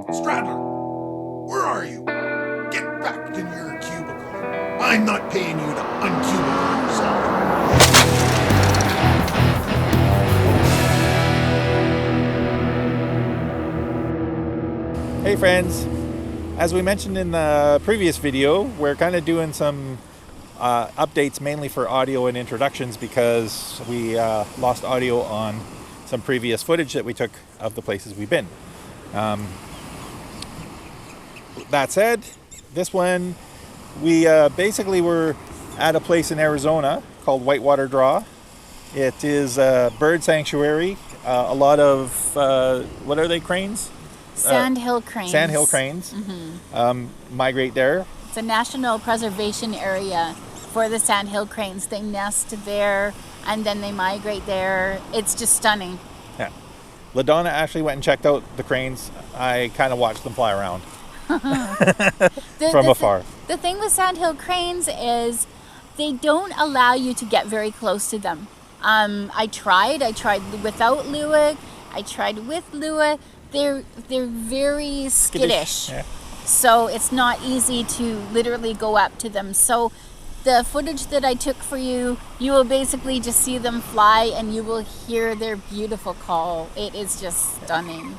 Stradler, where are you? Get back in your cubicle. I'm not paying you to uncubicle yourself. Hey friends, as we mentioned in the previous video, we're kind of doing some updates mainly for audio and introductions because we lost audio on some previous footage that we took of the places we've been. That said, this one, we basically were at a place in Arizona called Whitewater Draw. It is a bird sanctuary. A lot of, what are they, cranes? Sandhill Cranes. Sandhill Cranes migrate there. It's a national preservation area for the Sandhill Cranes. They nest there and then they migrate there. It's just stunning. Yeah. LaDonna actually went and checked out the cranes. I kind of watched them fly around from afar. The thing with Sandhill Cranes is they don't allow you to get very close to them. I tried without lure. I tried with lure. They're very skittish. Yeah. So it's not easy to literally go up to them. So the footage that I took for you, you will basically just see them fly and you will hear their beautiful call. It is just stunning.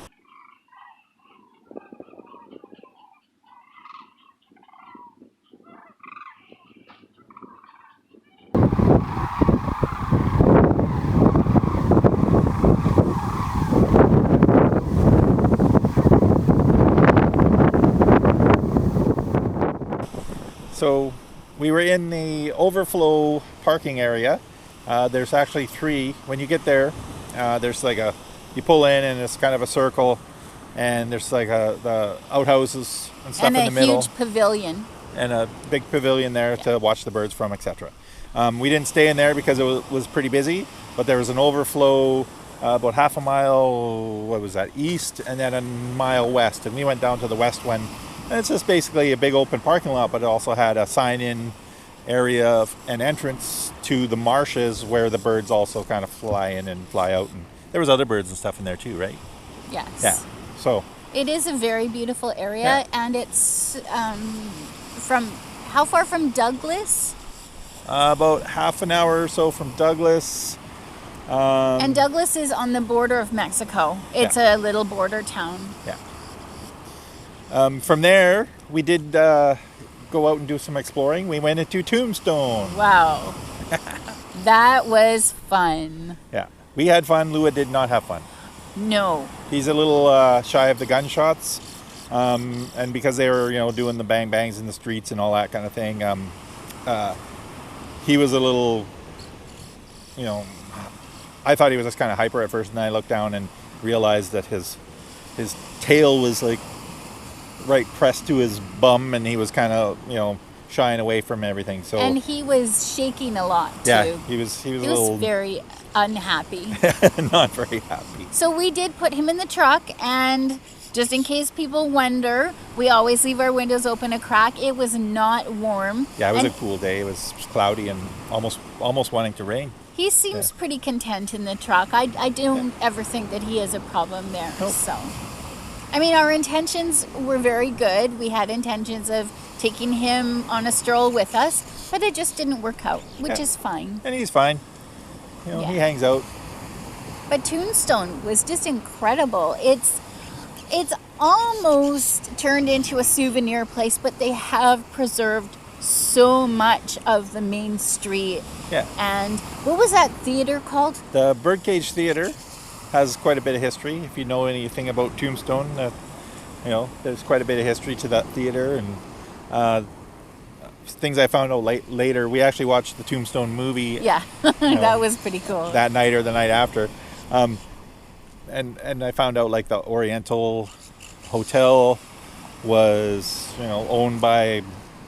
So we were in the Overflow parking area. There's actually three. When you get there, there's like you pull in and it's kind of a circle, and there's like the outhouses and stuff in the middle. And a huge pavilion. And a big pavilion there to watch the birds from, etc. We didn't stay in there because it was pretty busy, but there was an overflow about half a mile, what was that, east, and then a mile west. And we went down to the west one. And it's just basically a big open parking lot, but it also had a sign-in area and entrance to the marshes where the birds also kind of fly in and fly out. And there was other birds and stuff in there too, right? Yes. Yeah. So it is a very beautiful area, and it's from how far from Douglas? About half an hour or so from Douglas. And Douglas is on the border of Mexico. It's a little border town. Yeah. From there, we did go out and do some exploring. We went into Tombstone. Wow. That was fun. Yeah. We had fun. Lua did not have fun. No. He's a little shy of the gunshots. And because they were, doing the bang bangs in the streets and all that kind of thing, he was a little, I thought he was just kind of hyper at first, and I looked down and realized that his tail was like right pressed to his bum, and he was kind of shying away from everything. So and he was shaking a lot too. Yeah, he was a little very unhappy. Not very happy. So we did put him in the truck, and just in case people wonder, we always leave our windows open a crack. It was not warm. Yeah, it was a cool day. It was cloudy and almost wanting to rain. He seems pretty content in the truck. I don't ever think that he has a problem there. Nope. So I mean, our intentions were very good. We had intentions of taking him on a stroll with us, but it just didn't work out, which is fine. And he's fine. He hangs out. But Tombstone was just incredible. It's almost turned into a souvenir place, but they have preserved so much of the main street. Yeah. And what was that theater called? The Birdcage Theater has quite a bit of history. If you know anything about Tombstone, there's quite a bit of history to that theater, and things I found out later. We actually watched the Tombstone movie. Yeah, that was pretty cool. That night or the night after, and I found out like the Oriental Hotel was owned by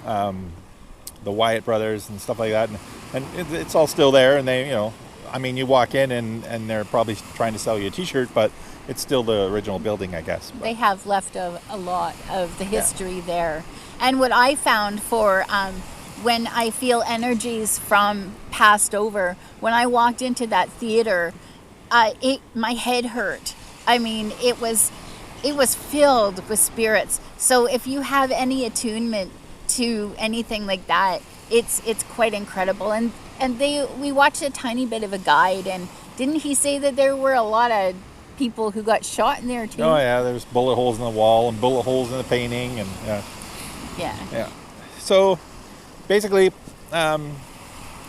the Wyatt brothers and stuff like that, and it's all still there, and they I mean, you walk in and they're probably trying to sell you a t-shirt, but it's still the original building, I guess. But they have left a lot of the history there. And what I found for when I feel energies from past over, when I walked into that theater, my head hurt. I mean, it was it was filled with spirits. So if you have any attunement to anything like that, it's quite incredible. And we watched a tiny bit of a guide, and didn't he say that there were a lot of people who got shot in there too? Oh yeah, there's bullet holes in the wall and bullet holes in the painting, and yeah. So basically,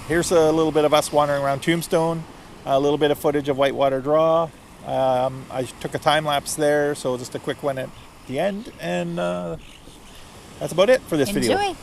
here's a little bit of us wandering around Tombstone, a little bit of footage of Whitewater Draw. I took a time lapse there, so just a quick one at the end, and that's about it for this video. Enjoy.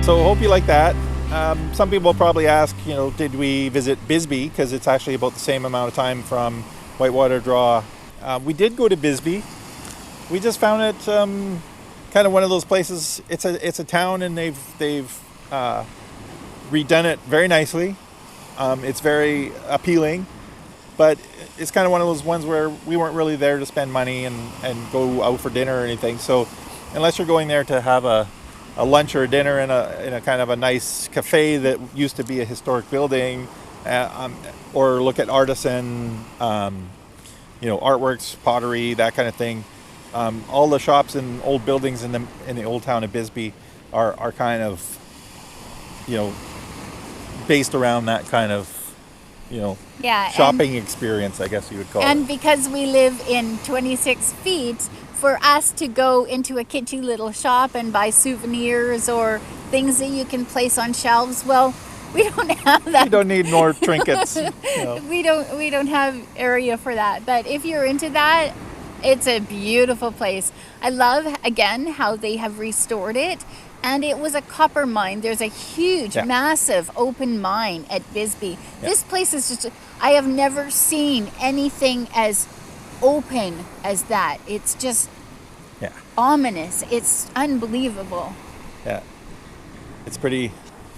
So hope you like that. Some people will probably ask, did we visit Bisbee? Because it's actually about the same amount of time from Whitewater Draw. We did go to Bisbee. We just found it kind of one of those places. It's a town, and they've redone it very nicely. It's very appealing, but it's kind of one of those ones where we weren't really there to spend money and go out for dinner or anything. So unless you're going there to have a lunch or a dinner in a kind of a nice cafe that used to be a historic building, or look at artisan, artworks, pottery, that kind of thing. All the shops and old buildings in the old town of Bisbee are kind of, based around that kind of, shopping experience, I guess you would call it. And because we live in 26 feet, for us to go into a kitschy little shop and buy souvenirs or things that you can place on shelves, well, we don't have that. You don't need more trinkets. We don't have area for that. But if you're into that, it's a beautiful place. I love, again, how they have restored it. And it was a copper mine. There's a huge, massive open mine at Bisbee. Yeah. This place is just, I have never seen anything as open as that. It's just ominous. It's unbelievable. Yeah. It's pretty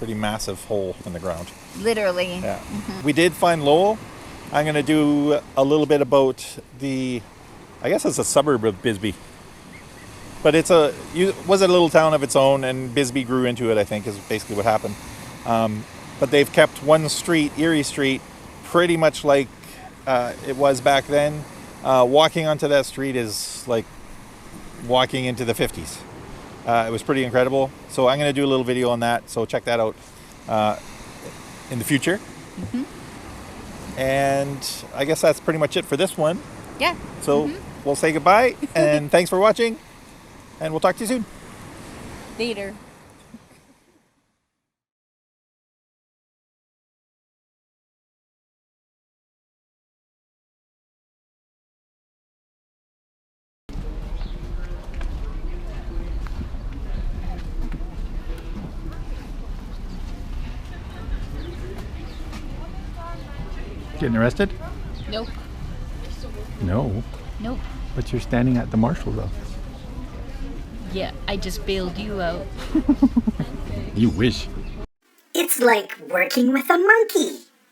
massive hole in the ground. Literally. Yeah. Mm-hmm. We did find Lowell. I'm going to do a little bit about I guess it's a suburb of Bisbee. But it was a little town of its own, and Bisbee grew into it, I think, is basically what happened. But they've kept one street, Erie Street, pretty much like it was back then. Walking onto that street is like walking into the 50s. It was pretty incredible. So I'm going to do a little video on that. So check that out in the future. Mm-hmm. And I guess that's pretty much it for this one. Yeah. So we'll say goodbye, and thanks for watching. And we'll talk to you soon. Later. Getting arrested? Nope. No. Nope. But you're standing at the marshal's office. Yeah, I just bailed you out. You wish. It's like working with a monkey.